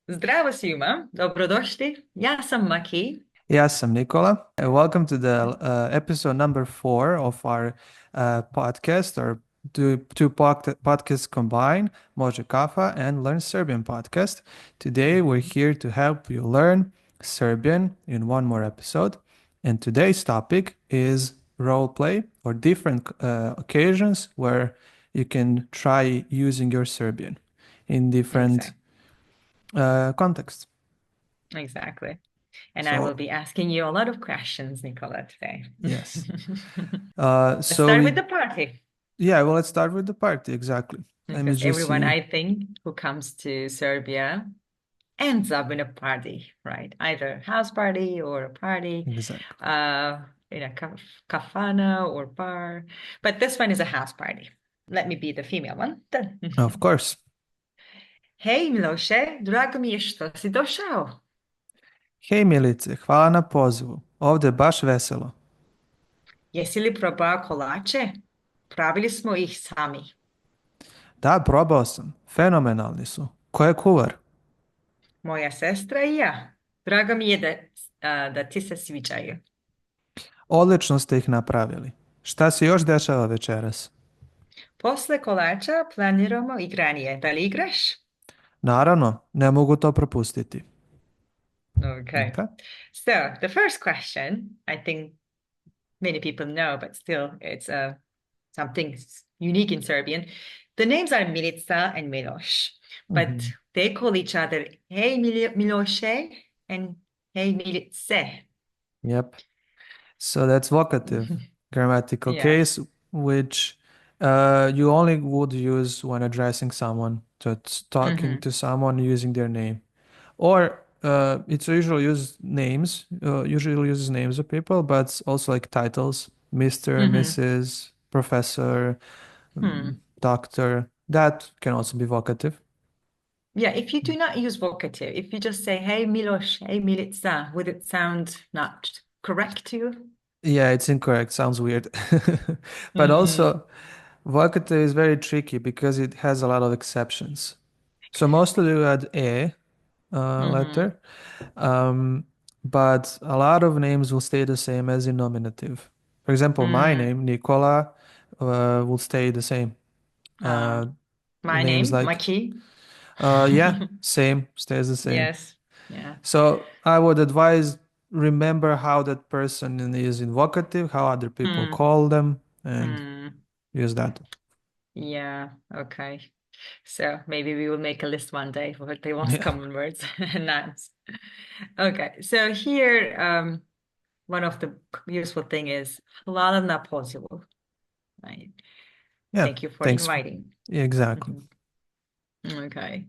Zdravo svima, dobrodošli. Ja sam Maki. Ja sam Nikola. Welcome to the episode number 4 of our podcast, or two podcasts combined, Može Kafa and Learn Serbian podcast. Today we're here to help you learn Serbian in one more episode. And today's topic is role play, or different occasions where you can try using your Serbian in different Exactly. contexts. Exactly. And I will So, be asking you a lot of questions, Nicola, today. yes. Let's So start with we the party. Yeah, well, let's start with the party. Exactly. Let me Because just everyone, see. I think, who comes to Serbia ends up in a party, right? Either house party or a party, Exactly. uh, in a kafana or bar. But this one is a house party. Let me be the female one. Done. Of course. Hej, Miloše, drago mi je što si došao. Hej Milice, hvala na pozivu. Ovde je baš veselo. Jesi li probao kolače? Pravili smo ih sami. Da, probao sam. Fenomenalni su. Ko je kuvar? Moja sestra i ja. Drago mi je da ti se sviđaju. Odlično ste ih napravili. Šta se još dešava večeras? Posle kolača planiramo igranje. Da li igraš? Naravno, ne mogu to propustiti. Okay. Okay. So the first question, I think many people know, but still it's something unique in Serbian. The names are Milica and Miloš, but Mhm. they call each other Hey Miloše and Hey Milice. Yep. So that's vocative grammatical Yeah. case, which you only would use when addressing someone, to talking Hmm. to someone using their name. Or it's usually uses names of people, but also like titles, Mr., Hmm. Mrs., Professor, Hmm. Doctor. That can also be vocative. Yeah, if you do not use vocative, if you just say, hey Miloš, hey Milica, would it sound not correct to you? Yeah, it's incorrect. Sounds weird. But Hmm. also, vocative is very tricky because it has a lot of exceptions. So mostly you add a Hmm. letter, um, but a lot of names will stay the same as in nominative. For example, my Hmm. name, Nikola, will stay the same. Uh, Uh, my names name, like, Maki. yeah, same, stays the same. Yes. Yeah. So I would advise remember how that person is in vocative, how other people Hmm. call them, and Hmm. use that. Yeah. Okay. So maybe we will make a list one day for the most Yeah. common words and nouns. Okay. So here, one of the useful thing is hvala na pozivu. Right. Yeah. Thank you for Thanks. inviting. Exactly. Mhm. Okay.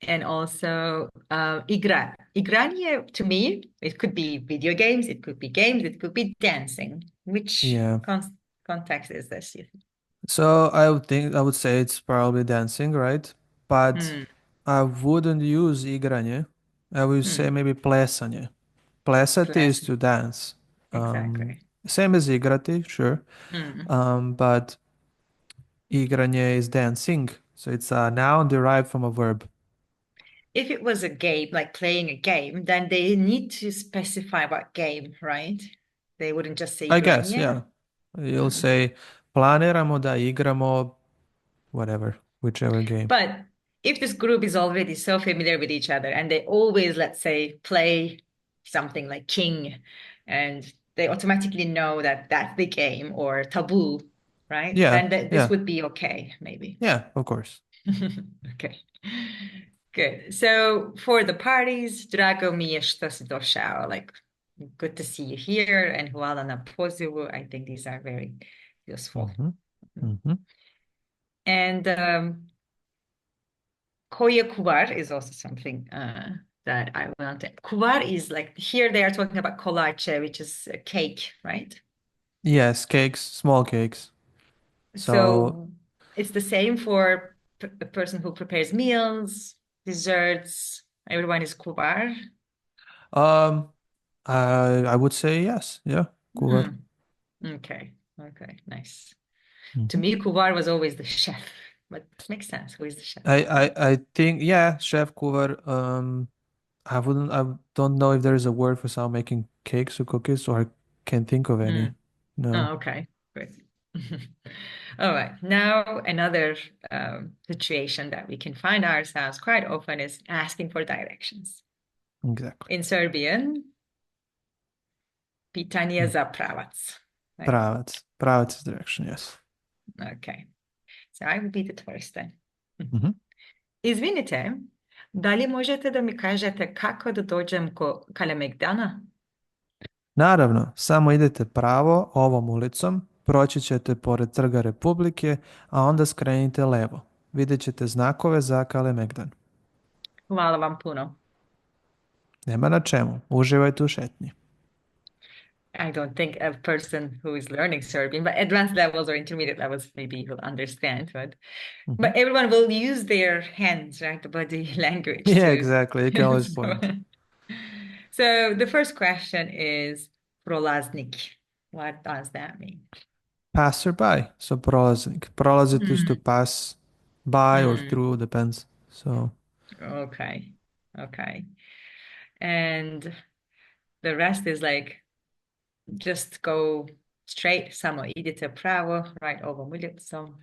And also, Igranje, to me, it could be video games, it could be games, it could be dancing. Which Yeah. context is this, you think? So I would say it's probably dancing, right? But Hmm. I wouldn't use igranje. I would say Hmm. maybe plesanje. Plesati is Pleasant. to dance. Exactly. Same as igrati, sure. Hmm. But igranje is dancing. So it's a noun derived from a verb. If it was a game, like playing a game, then they need to specify what game, right? They wouldn't just say I guess, Igranje. yeah. You'll Hmm. say planiramo da igramo whatever, whichever game. But if this group is already so familiar with each other and they always, let's say, play something like King, and they automatically know that that's the game or taboo, right? Yeah, Then this yeah, would be okay, maybe. yeah, of course. Okay. Good. So for the parties, drago mi je što si došao. Like, good to see you here, and hvala na pozivu. I think these are very useful. Hmm. Hmm. And Koye kuvar is also something that I want to. Kuvar is like here they are talking about kolache, which is a cake, right? Yes, cakes, small cakes. So, So it's the same for a person who prepares meals, desserts. Everyone is kuvar. um, I would say yes. Yeah, kuvar. Hmm. Okay. Okay. Nice. To Hmm. me, kuvar was always the chef, but makes sense. Who is the chef? I think yeah, chef kuvar. I don't know if there is a word for someone making cakes or cookies, or I can't think of any. Mm. No. Oh, okay, good. All right. Now, another situation that we can find ourselves quite often is asking for directions. Exactly. In Serbian, pitanje Mm. za pravac. Right? Pravac. Pravac is direction, yes. Okay. So I will be the first then. Mhm. Izvinite, da li možete da mi kažete kako da dođem ko Kalemegdana? Naravno, samo idete pravo ovom ulicom, proći ćete pored Trga Republike, a onda skrenite levo. Vidjet ćete znakove za Kalemegdan. Hvala vam puno. Nema na čemu, uživajte u šetnji. I don't think a person who is learning Serbian, but advanced levels or intermediate levels, maybe will understand. Mhm. But everyone will use their hands, right? The body language Yeah, to. exactly. You can always So, point. so the first question is prolaznik. What does that mean? Passerby, so prolaznik. Prolazit is to Mm, pass by or mm, through, depends. So, okay. Okay. And the rest is like just go straight samo idite pravo, right? Ovom ulicom.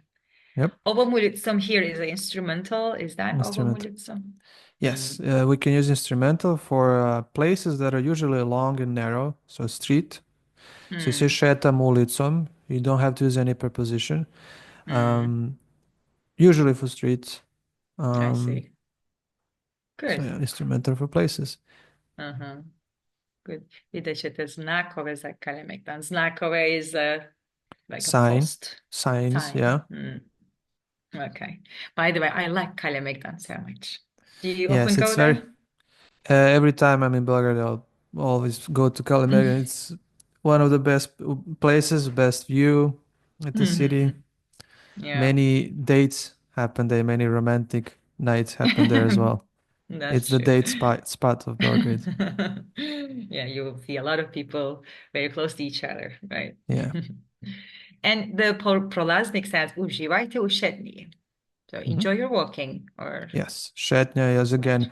yep, Ovom ulicom here is an instrumental. Is that ovom instrumental. ulicom? Yes, we can use instrumental for places that are usually long and narrow, so street. So you say Mm, šetam ulicom, you don't have to use any preposition. mm, Usually for streets. I Um, see. so Good. yeah, instrumental for places. Uh-huh. Good. Vidjet ćete znakove za Kalemegdan. Znakove is like a Sign, post signs, sign. yeah. Okay. By the way, I like Kalemegdan so much. Do you often Yes, it's go very, there? every time I'm in Belgrade, I'll always go to Kalemegdan. It's one of the best places, best view at the city. Hmm. Yeah. Many dates happen there, many romantic nights happen there as well. That's It's the true. date spot of Belgrade. Yeah, you will see a lot of people very close to each other, right? Yeah. And the prolaznik says, uživajte u šetnji. So Mhm. enjoy your walking or Yes. Šetnja is what? again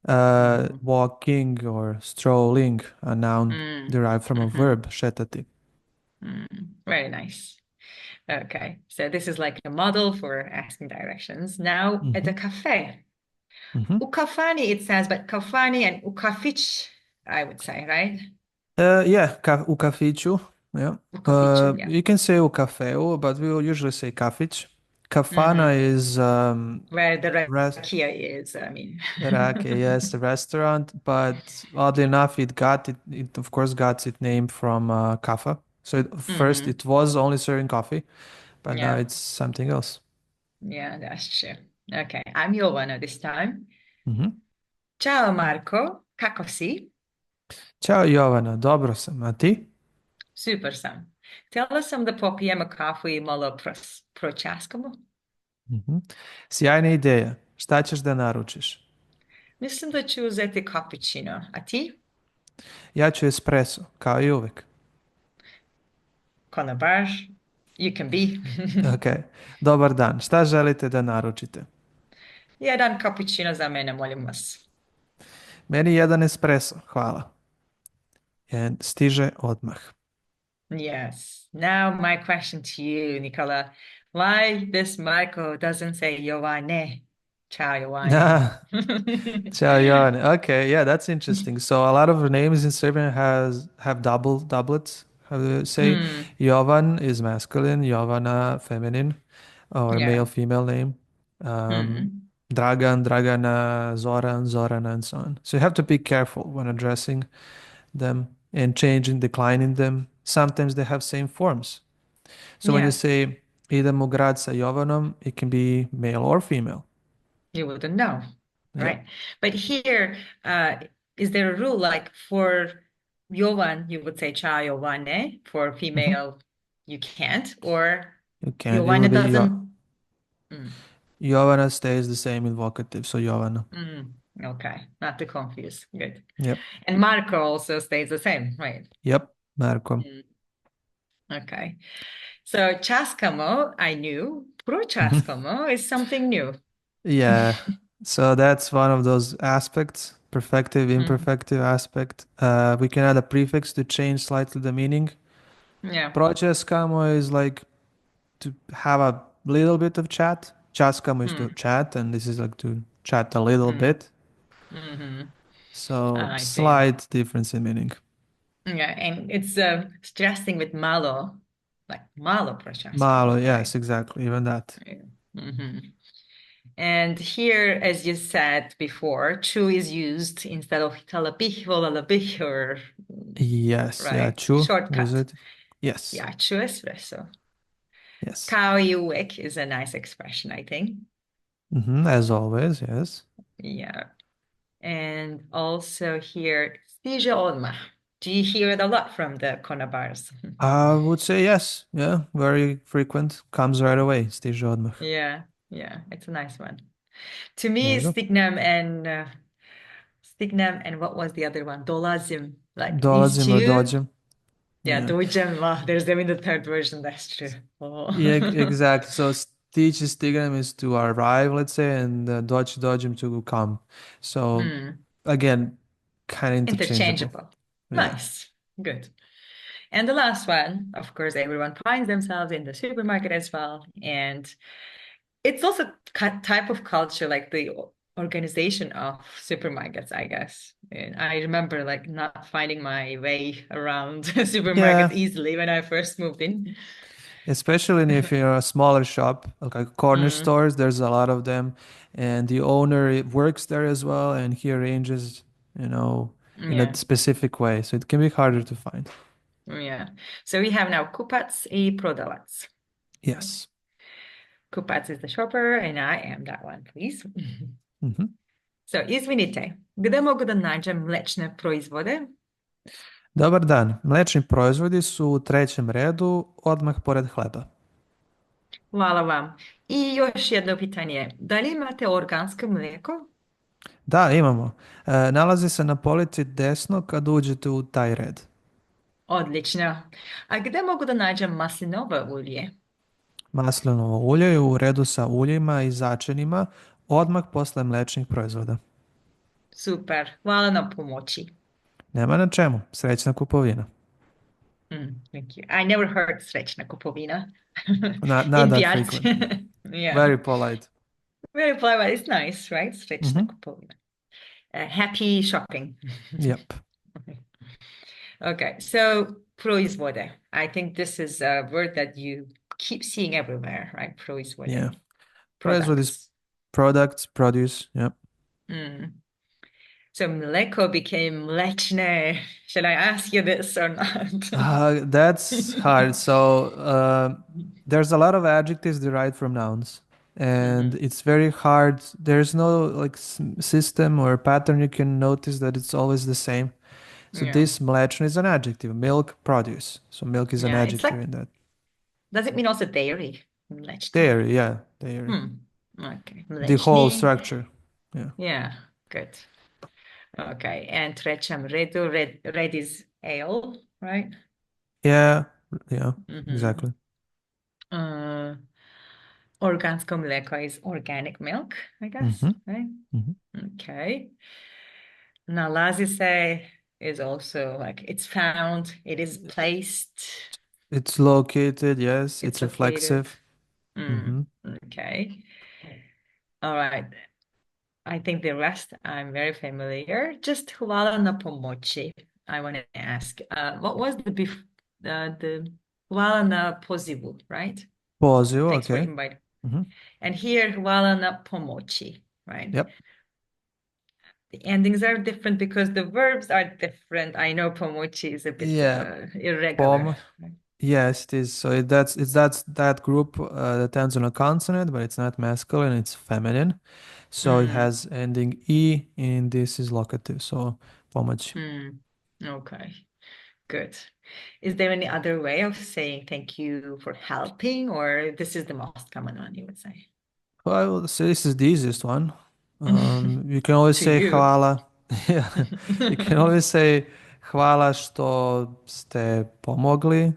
Mhm. walking or strolling, a noun Mm, derived from a mhm, verb, šetati. Very nice. Okay, so this is like a model for asking directions. Now at Mhm. the cafe. Mhm. U kafani it says, but kafani and u kafić, I would say, right? Yeah, u kafiću. Yeah. U kafiću, yeah. You can say u kafeu, but we will usually say kafić. Kafana Hmm. is Where the res rakia is, I mean. rake, yes, a restaurant, but oddly enough, it of course got its name from Kafa. So first Hmm. it was only serving coffee, but now Yeah, it's something else. yeah, that's true. Okay, I'm Jovana this time. Mhm. Ciao Marco, kako si? Ćao Jovana, dobro sam, a ti? Super sam. Htjela sam da popijemo kafu i malo pročaskamo. Mhm. Sjajna ideja. Šta ćeš da naručiš? Mislim da ću uzeti cappuccino. A ti? Ja ću espresso, kao i uvek. Konobar? You can be. Ok, dobar dan. Šta želite da naručite? Jedan cappuccino za mene, molim vas. Meni jedan espresso, hvala. And stiže odmah. Yes. Now my question to you, Nicola. Why this Marco doesn't say Giovanni? Ciao, Giovanni. Ah, Ćao Jovane. Okay, yeah, that's interesting. So a lot of names in Serbian have doublets. How do you say? Hmm. Jovan is masculine, Jovana feminine, or Yeah. male female name. Um, Hmm. Dragan, Dragana, Zoran, Zorana, and so on. So you have to be careful when addressing them and changing, declining them. Sometimes they have same forms. So when you Yeah. say idem u grad sa Jovanom, it can be male or female. You wouldn't know, Yep. right? But here, is there a rule like for Jovan, you would say ciao Giovanni, for Mhm. female, you can't, or You can't. It will Giovanni be doesn't. Mm, Jovana stays the same in vocative, so Jovana. okay, not to confuse. Good. Yep. And Marco also stays the same, right? Yep. Marko. Mm, okay. So Chaskamo, I knew. Pro Mhm. Chaskamo is something new. Yeah. So that's one of those aspects perfective, Mm, imperfective aspect. We can add a prefix to change slightly the meaning. yeah. Pročeskamo is like to have a little bit of chat. Časkamo is to Mm, chat, and this is like to chat a little mm, bit. hmm So I see. slight difference in meaning. Yeah, and it's stressing with malo, like malo Malo, pročaskamo, right? yes, exactly, even that. Yeah. hmm And here, as you said before, chu is used instead of htjela bih, voljela bih, or Yes, yeah, right? chu was Shortcut. it? Yes, Yeah, chu espresso. yes. Kao i uvek is a nice expression, I think. As always, yes. Yeah. And also here, stiže odmah. Do you hear it a lot from the Konabars? I would say yes. Yeah, very frequent. Comes right away. Stiže odmah. Yeah, yeah, it's a nice one. To There me, you go. Stignam and what was the other one? Dolazim. Like these Dolazim or two. dođem. Yeah, Yeah. dođem. There's them in the third version. That's true. Oh. Yeah, exactly. So stić is stigram is to arrive, let's say, and dođem to come. So Hmm. again, kind of interchangeable. Interchangeable. Yeah. Nice. Good. And the last one, of course, everyone finds themselves in the supermarket as well. And it's also type of culture, like the organization of supermarkets, I guess. And I remember like not finding my way around Yeah, supermarkets easily when I first moved in. especially if you're a smaller shop, like corner Mm, stores, there's a lot of them, and the owner works there as well, and he arranges, you know, in a yeah, specific way. So it can be harder to find. yeah. So we have now kupac i prodavac. Okay. Yes. Kupac is the shopper, and I am that one, please. Mhm. So, izvinite, gde mogu da nađem mlečne proizvode? Dobar dan. Mlečni proizvodi su u trećem redu, odmah pored hleba. Hvala vam. I još jedno pitanje. Da li imate organsko mlijeko? Da, imamo. Nalazi se na polici desno kad uđete u taj red. Odlično. A gde mogu da nađem maslinovo ulje? Maslinovo ulje je u redu sa uljima i začinima, odmah posle mlečnih proizvoda. Super. Hvala na pomoći. Nema na čemu. Srećna kupovina. Thank you. I never heard srećna kupovina Not in that pijaci. frequent. Yeah. Very polite. Very polite, but it's nice, right? Srećna Hmm. kupovina. Happy shopping. Yep. Okay, so proizvode. I think this is a word that you keep seeing everywhere, right? Yeah. Proizvode, Proizvod is products. products, produce. Yep. Mm. So mleko became mlečne. Should I ask you this or not? That's hard. So there's a lot of adjectives derived from nouns, and hmm it's very hard. There's no like system or pattern you can notice that it's always the same. So Yeah, this mlečni is an adjective, milk, produce. So milk is an yeah. It's adjective like, in that. does it mean also dairy? Mlečne. Dairy, yeah, dairy. Okay, The whole mlečni. structure. Yeah. Yeah, good. Okay, and trećem redu, red is ale, right? Yeah, yeah, hmm exactly. Uh, Organsko mleko is organic milk, I guess, Mm-hmm. right? Mm-hmm. Okay. Nalazi se is also like it's found, it is placed, It's located, yes, it's it's located. reflexive. Mm, Mm-hmm. okay. All right. I think the rest I'm very familiar. Just hvala na pomoći. I want to ask, what was the hvala na pozivu, right? Poziv, Thanks for okay. inviting. Mm-hmm. And here hvala na pomoći, right? Yep. The endings are different because the verbs are different. I know pomoći is a bit Yeah, irregular. pom. Yes, it is. So that's that group that ends on a consonant, but it's not masculine, it's feminine. So it Hmm. has ending e, and this is locative. So pomoć. Hmm. Okay. Good. Is there any other way of saying thank you for helping, or this is the most common one you would say? Well, I would say this is the easiest one. You can always To say you. hvala. Yeah, you can always say hvala što ste pomogli,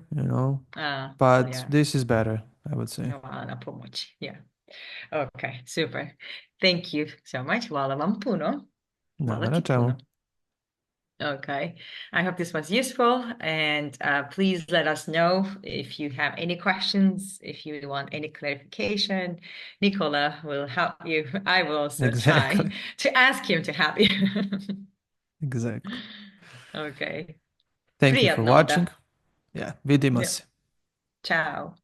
but Yeah. this is better, I would say. Hvala na pomoći. Yeah. Okay, super. Thank you so much. Hvala vam puno. Nema Hvala na ti čemu. puno. Okay. I hope this was useful, and please let us know if you have any questions, if you want any clarification. Nicola will help you. I will also try Exactly. to ask him to help you. Exactly. Okay. Thank you for Prijatno watching. onda. Yeah, vidimo Yeah. se. Ciao.